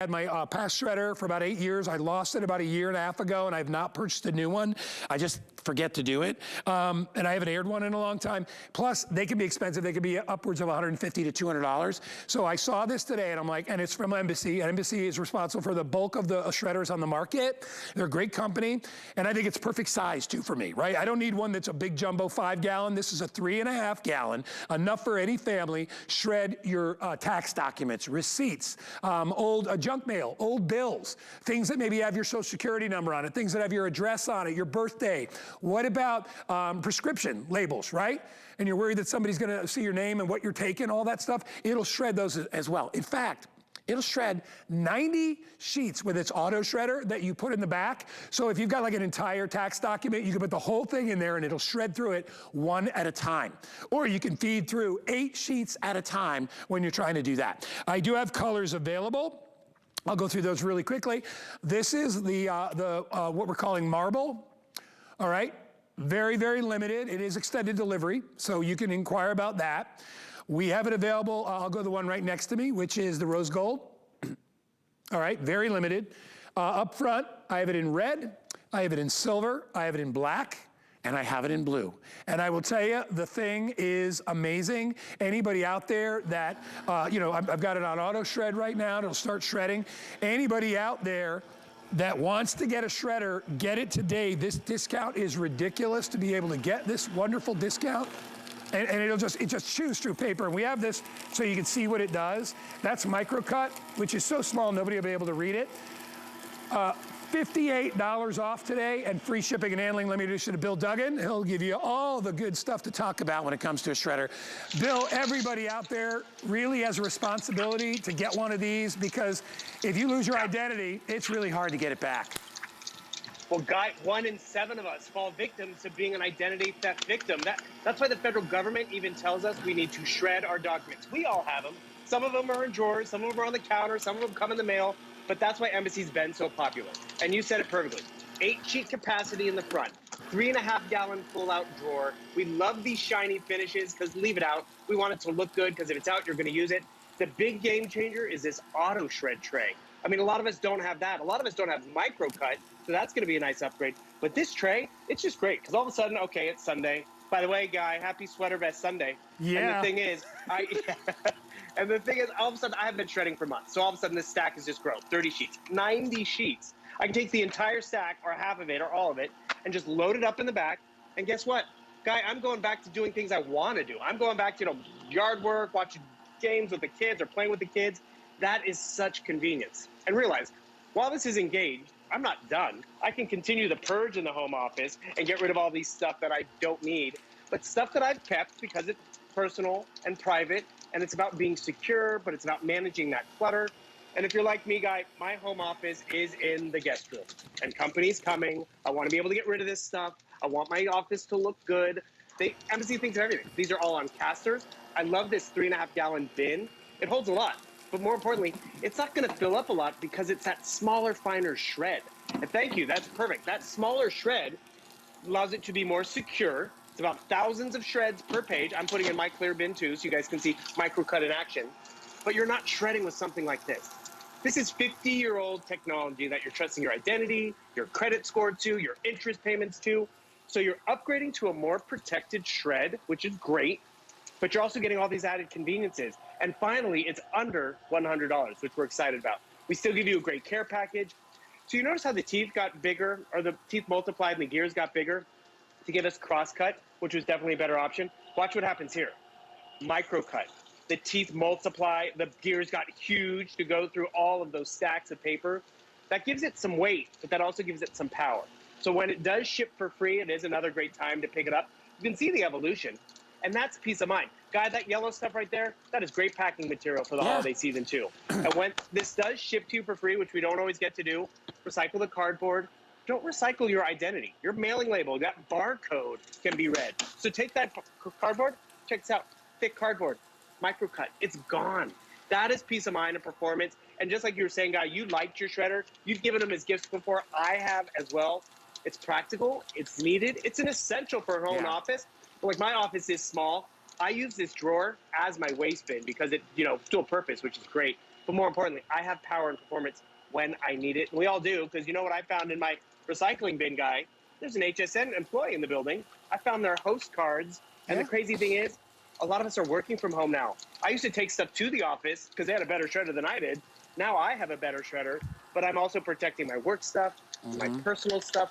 had my past shredder for about 8 years. I lost it about 1.5 years ago, and I've not purchased a new one. I just forget to do it. And I haven't aired one in a long time. Plus, they can be expensive. They can be upwards of $150 to $200. So I saw this today, and I'm like, and it's from Embassy. And Embassy is responsible for the bulk of the shredders on the market. They're a great company, and I think it's perfect size, too, for me, right? I don't need one that's a big jumbo 5-gallon. This is a 3.5 gallon, enough for any family. Shred your tax documents, receipts, old junk mail, old bills, things that maybe have your social security number on it, things that have your address on it, your birthday. What about prescription labels, right? And you're worried that somebody's gonna see your name and what you're taking, all that stuff. It'll shred those as well. In fact, it'll shred 90 sheets with its auto shredder that you put in the back. So if you've got like an entire tax document, you can put the whole thing in there and it'll shred through it one at a time. Or you can feed through 8 sheets at a time when you're trying to do that. I do have colors available. I'll go through those really quickly. This is the what we're calling marble, all right? Very, very limited. It is extended delivery, so you can inquire about that. We have it available, I'll go to the one right next to me, which is the rose gold. All right, very limited. Up front, I have it in red, I have it in silver, I have it in black, and I have it in blue. And I will tell you, the thing is amazing. Anybody out there that, you know, I've got it on AutoShred right now, it'll start shredding. Anybody out there that wants to get a shredder, get it today. This discount is ridiculous to be able to get this wonderful discount. And it just chews through paper. And we have this so you can see what it does. That's microcut, which is so small nobody will be able to read it. $58 off today and free shipping and handling. Let me introduce you to Bill Duggan. He'll give you all the good stuff to talk about when it comes to a shredder. Bill, everybody out there really has a responsibility to get one of these, because if you lose your identity, it's really hard to get it back. Well, Guy, 1 in 7 of us fall victim to being an identity theft victim. That's why the federal government even tells us we need to shred our documents. We all have them. Some of them are in drawers, some of them are on the counter, some of them come in the mail, but that's why Embassy's been so popular. And you said it perfectly. 8-sheet capacity in the front, 3.5-gallon pull-out drawer. We love these shiny finishes because leave it out. We want it to look good because if it's out, you're going to use it. The big game changer is this auto shred tray. I mean, a lot of us don't have that. A lot of us don't have microcut, so that's going to be a nice upgrade. But this tray, it's just great because all of a sudden, okay, it's Sunday. By the way, Guy, happy Sweater Vest Sunday. Yeah. And the thing is, all of a sudden, I have been shredding for months. So all of a sudden, this stack has just grown. 30 sheets, 90 sheets. I can take the entire stack, or half of it, or all of it, and just load it up in the back. And guess what? Guy, I'm going back to doing things I want to do. I'm going back to, yard work, watching games with the kids, or playing with the kids. That is such convenience. And realize, while this is engaged, I'm not done. I can continue the purge in the home office and get rid of all these stuff that I don't need, but stuff that I've kept because it's personal and private, and it's about being secure, but it's about managing that clutter. And if you're like me, Guy, my home office is in the guest room, and company's coming. I want to be able to get rid of this stuff. I want my office to look good. Embassy thinks of everything. These are all on casters. I love this 3.5-gallon bin. It holds a lot. But more importantly, it's not going to fill up a lot because it's that smaller, finer shred. And thank you, that's perfect. That smaller shred allows it to be more secure. It's about thousands of shreds per page. I'm putting in my clear bin too, so you guys can see microcut in action. But you're not shredding with something like this. This is 50-year-old technology that you're trusting your identity, your credit score to, your interest payments to. So you're upgrading to a more protected shred, which is great. But you're also getting all these added conveniences. And finally, it's under $100, which we're excited about. We still give you a great care package. So you notice how the teeth got bigger, or the teeth multiplied and the gears got bigger to give us cross-cut, which was definitely a better option. Watch what happens here. Microcut. The teeth multiply, the gears got huge to go through all of those stacks of paper. That gives it some weight, but that also gives it some power. So when it does ship for free, it is another great time to pick it up. You can see the evolution. And that's peace of mind. Guy, that yellow stuff right there, that is great packing material for the holiday season too. And when this does ship to you for free, which we don't always get to do, recycle the cardboard. Don't recycle your identity. Your mailing label, that barcode can be read. So take that cardboard, check this out, thick cardboard, microcut, it's gone. That is peace of mind and performance. And just like you were saying, Guy, you liked your shredder. You've given them as gifts before. I have as well. It's practical, it's needed, it's an essential for a home office. Like my office is small. I use this drawer as my waste bin because it, dual purpose, which is great. But more importantly, I have power and performance when I need it. And we all do, because you know what I found in my recycling bin, guy? There's an HSN employee in the building. I found their host cards. And the crazy thing is, a lot of us are working from home now. I used to take stuff to the office because they had a better shredder than I did. Now I have a better shredder, but I'm also protecting my work stuff, my personal stuff.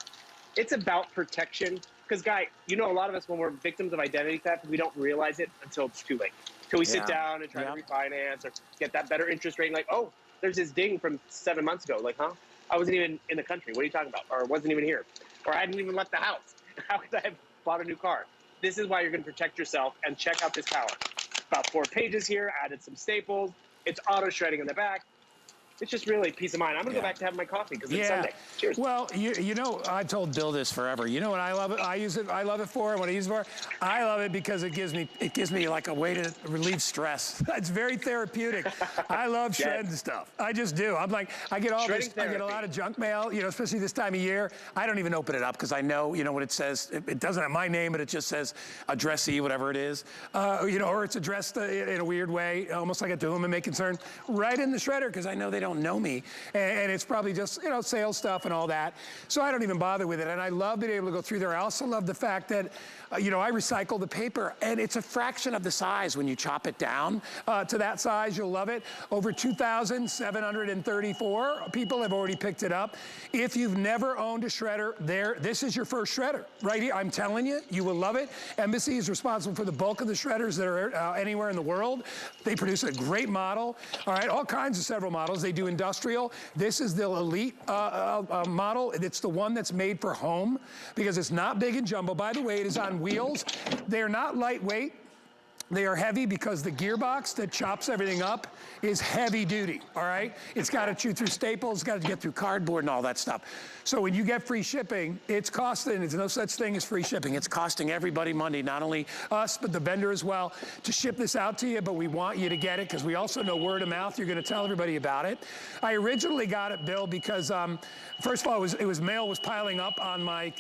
It's about protection. Because, Guy, you know, a lot of us, when we're victims of identity theft, we don't realize it until it's too late. Until we sit down and try to refinance or get that better interest rate. Like, oh, there's this ding from 7 months ago. Like, huh? I wasn't even in the country. What are you talking about? Or wasn't even here. Or I hadn't even left the house. How could I have bought a new car? This is why you're going to protect yourself, and check out this power. About 4 pages here, added some staples. It's auto shredding in the back. It's just really peace of mind. I'm going to go back to have my coffee because it's Sunday. Cheers. Well, you know, I've told Bill this forever. You know what I love it? I use it. I love it for. What I use it for? I love it because it gives me like a way to relieve stress. It's very therapeutic. I love shredding stuff. I just do. I'm like, I get all this. I get a lot of junk mail. You know, especially this time of year. I don't even open it up because I know, you know, what it says. It doesn't have my name, but it just says addressee, whatever it is. You know, or it's addressed in a weird way, almost like a to whom it may concern, right in the shredder because I know they don't know me, and it's probably just, you know, sales stuff and all that. So I don't even bother with it, and I love being able to go through there. I also love the fact that, you know, I recycle the paper, and it's a fraction of the size when you chop it down to that size. You'll love it. Over 2,734 people have already picked it up. If you've never owned a shredder, this is your first shredder right here. I'm telling you, you will love it. Embassy is responsible for the bulk of the shredders that are anywhere in the world. They produce a great model. All right, all kinds of several models. They do industrial. This is the elite model. It's the one that's made for home because it's not big and jumbo. By the way, it is on wheels. They're not lightweight. They are heavy because the gearbox that chops everything up is heavy duty, all right? It's got to chew through staples, it's got to get through cardboard and all that stuff. So when you get free shipping, it's costing, there's no such thing as free shipping. It's costing everybody money, not only us, but the vendor as well, to ship this out to you, but we want you to get it because we also know word of mouth, you're going to tell everybody about it. I originally got it, Bill, because first of all, mail was piling up on my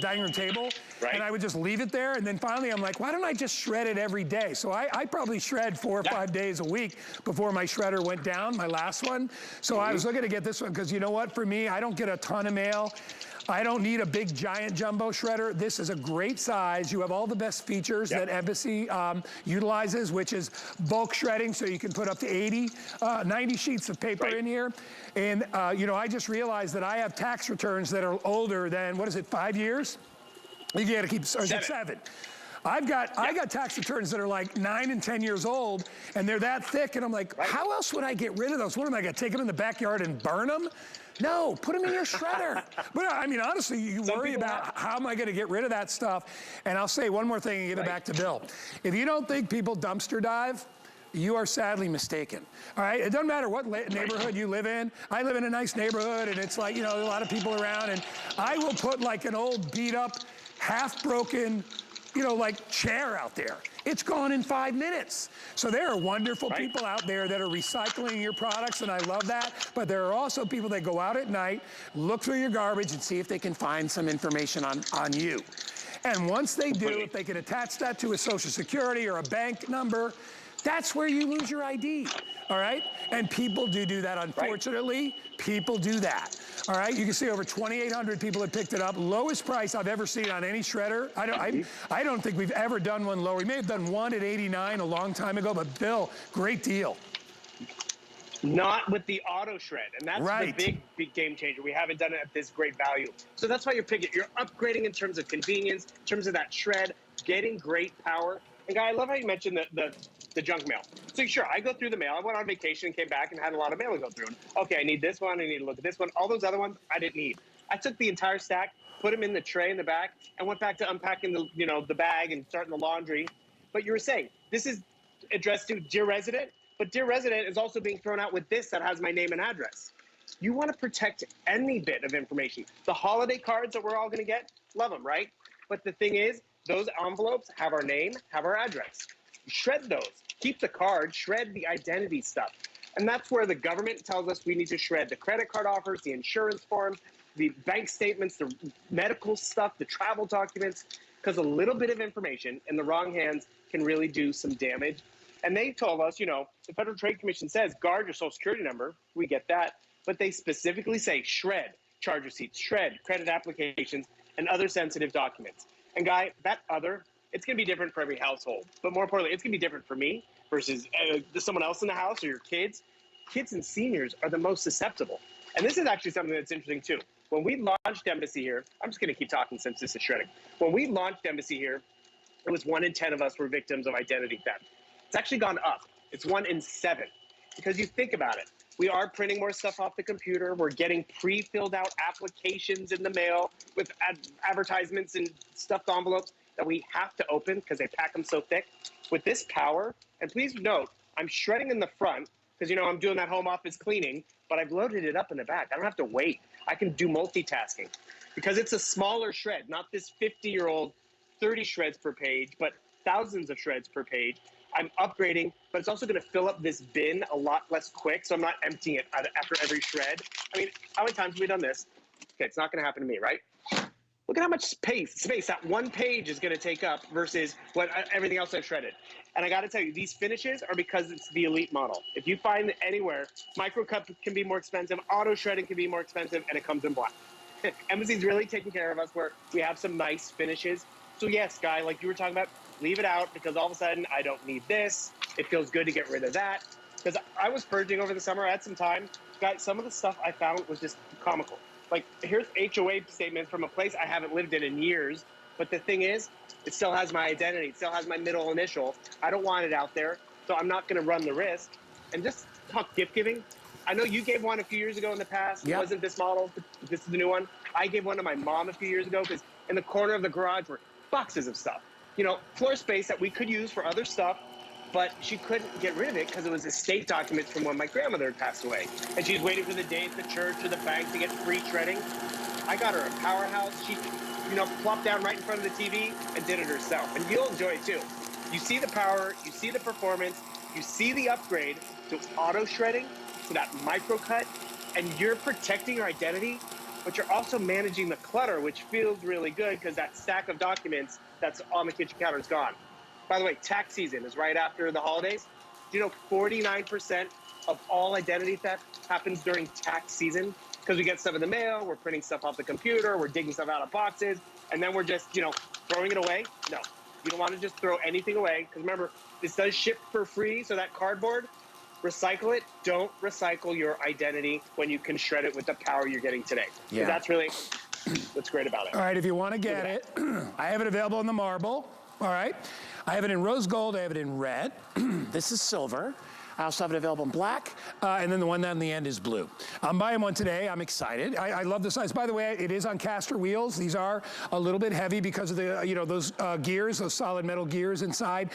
dining room table, and I would just leave it there, and then finally I'm like, why don't I just shred it every day? So I probably shred 4 or 5 days a week before my shredder went down, my last one. So I was looking to get this one because you know what, for me, I don't get a ton of mail. I don't need a big giant jumbo shredder. This is a great size. You have all the best features that Embassy utilizes, which is bulk shredding, so you can put up to 90 sheets of paper in here. And you know, I just realized that I have tax returns that are older than, what is it, 5 years? You gotta keep, or is it 7? I got tax returns that are like 9 and 10 years old, and they're that thick, and I'm like, how else would I get rid of those? What am I gonna take them in the backyard and burn them? No, put them in your shredder. But I mean, honestly, you worry about how am I gonna get rid of that stuff? And I'll say one more thing and give it back to Bill. If you don't think people dumpster dive, you are sadly mistaken, all right? It doesn't matter what neighborhood you live in. I live in a nice neighborhood, and it's like, you know, a lot of people around, and I will put like an old beat up, half broken, you know, like chair out there. It's gone in 5 minutes. So there are wonderful people out there that are recycling your products, and I love that. But there are also people that go out at night, look through your garbage, and see if they can find some information on you. And once they do, if they can attach that to a Social Security or a bank number, that's where you lose your ID, all right? And people do that, unfortunately. People do that, all right? You can see over 2,800 people have picked it up. Lowest price I've ever seen on any shredder. I don't think we've ever done one lower. We may have done one at 89 a long time ago, but Bill, great deal. Not with the AutoShred, and that's the big game changer. We haven't done it at this great value. So that's why you're picking it. You're upgrading in terms of convenience, in terms of that shred, getting great power. And Guy, I love how you mentioned the junk mail. So sure, I go through the mail. I went on vacation and came back and had a lot of mail to go through. And, okay, I need this one. I need to look at this one. All those other ones I didn't need. I took the entire stack, put them in the tray in the back, and went back to unpacking the bag and starting the laundry. But you were saying this is addressed to Dear Resident, but Dear Resident is also being thrown out with this that has my name and address. You want to protect any bit of information. The holiday cards that we're all going to get, love them, right? But the thing is, those envelopes have our name, have our address. Shred those. Keep the card, shred the identity stuff. And that's where the government tells us we need to shred the credit card offers, the insurance forms, the bank statements, the medical stuff, the travel documents, because a little bit of information in the wrong hands can really do some damage. And they told us, you know, the Federal Trade Commission says guard your social security number. We get that. But they specifically say shred charge receipts, shred credit applications, and other sensitive documents. And Guy, that other, it's going to be different for every household. But more importantly, it's going to be different for me versus someone else in the house or your kids. Kids and seniors are the most susceptible. And this is actually something that's interesting too. When we launched Embassy here, I'm just going to keep talking since this is shredding. When we launched Embassy here, it was 1 in 10 of us were victims of identity theft. It's actually gone up. It's 1 in 7. Because you think about it, we are printing more stuff off the computer. We're getting pre-filled out applications in the mail with advertisements and stuffed envelopes that we have to open because they pack them so thick. With this power, and please note, I'm shredding in the front because, you know, I'm doing that home office cleaning, but I've loaded it up in the back. I don't have to wait. I can do multitasking because it's a smaller shred, not this 50-year-old 30 shreds per page, but thousands of shreds per page. I'm upgrading, but it's also going to fill up this bin a lot less quick, so I'm not emptying it after every shred. I mean, how many times have we done this? Okay, it's not going to happen to me, right? Look at how much space that one page is going to take up versus what everything else I've shredded. And I got to tell you, these finishes are because it's the elite model. If you find it anywhere, microcut can be more expensive, auto shredding can be more expensive, and it comes in black. Embassy's really taking care of us where we have some nice finishes. So yes, Guy, like you were talking about, leave it out because all of a sudden I don't need this. It feels good to get rid of that. Because I was purging over the summer. I had some time. Guys, some of the stuff I found was just comical. Like, here's HOA statements from a place I haven't lived in years. But the thing is, it still has my identity. It still has my middle initial. I don't want it out there, so I'm not going to run the risk. And just talk gift giving. I know you gave one a few years ago in the past. Yep. It wasn't this model. This is the new one. I gave one to my mom a few years ago because in the corner of the garage were boxes of stuff. You know, floor space that we could use for other stuff, but she couldn't get rid of it because it was estate documents from when my grandmother had passed away. And she was waiting for the day at the church or the bank to get free shredding. I got her a powerhouse. She, you know, plopped down right in front of the TV and did it herself. And you'll enjoy it too. You see the power, you see the performance, you see the upgrade to auto shredding, to that microcut, and you're protecting your identity, but you're also managing the clutter, which feels really good because that stack of documents that's on the kitchen counter is gone. By the way, tax season is right after the holidays. Do you know 49% of all identity theft happens during tax season? Because we get stuff in the mail, we're printing stuff off the computer, we're digging stuff out of boxes, and then we're just, you know, throwing it away. No, you don't want to just throw anything away. Because remember, this does ship for free, so that cardboard, recycle it. Don't recycle your identity when you can shred it with the power you're getting today. Yeah. That's really what's great about it. All right, if you want to get it, I have it available in the marble. All right. I have it in rose gold. I have it in red. This is silver. I also have it available in black, and then the one down the end is blue. I'm buying one today. I'm excited. I love the size. By the way, it is on caster wheels. These are a little bit heavy because of the, you know, those gears, those solid metal gears inside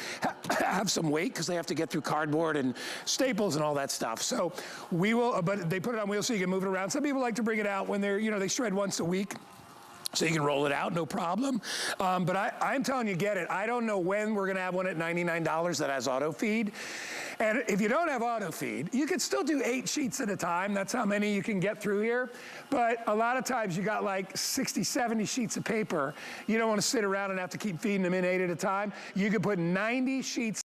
have some weight because they have to get through cardboard and staples and all that stuff. So we will, but they put it on wheels so you can move it around. Some people like to bring it out when they're, you know, they shred once a week. So you can roll it out, no problem. But I'm telling you, get it. I don't know when we're gonna have one at $99 that has auto feed. And if you don't have auto feed, you can still do 8 sheets at a time. That's how many you can get through here. But a lot of times you got like 60, 70 sheets of paper. You don't wanna sit around and have to keep feeding them in 8 at a time. You can put 90 sheets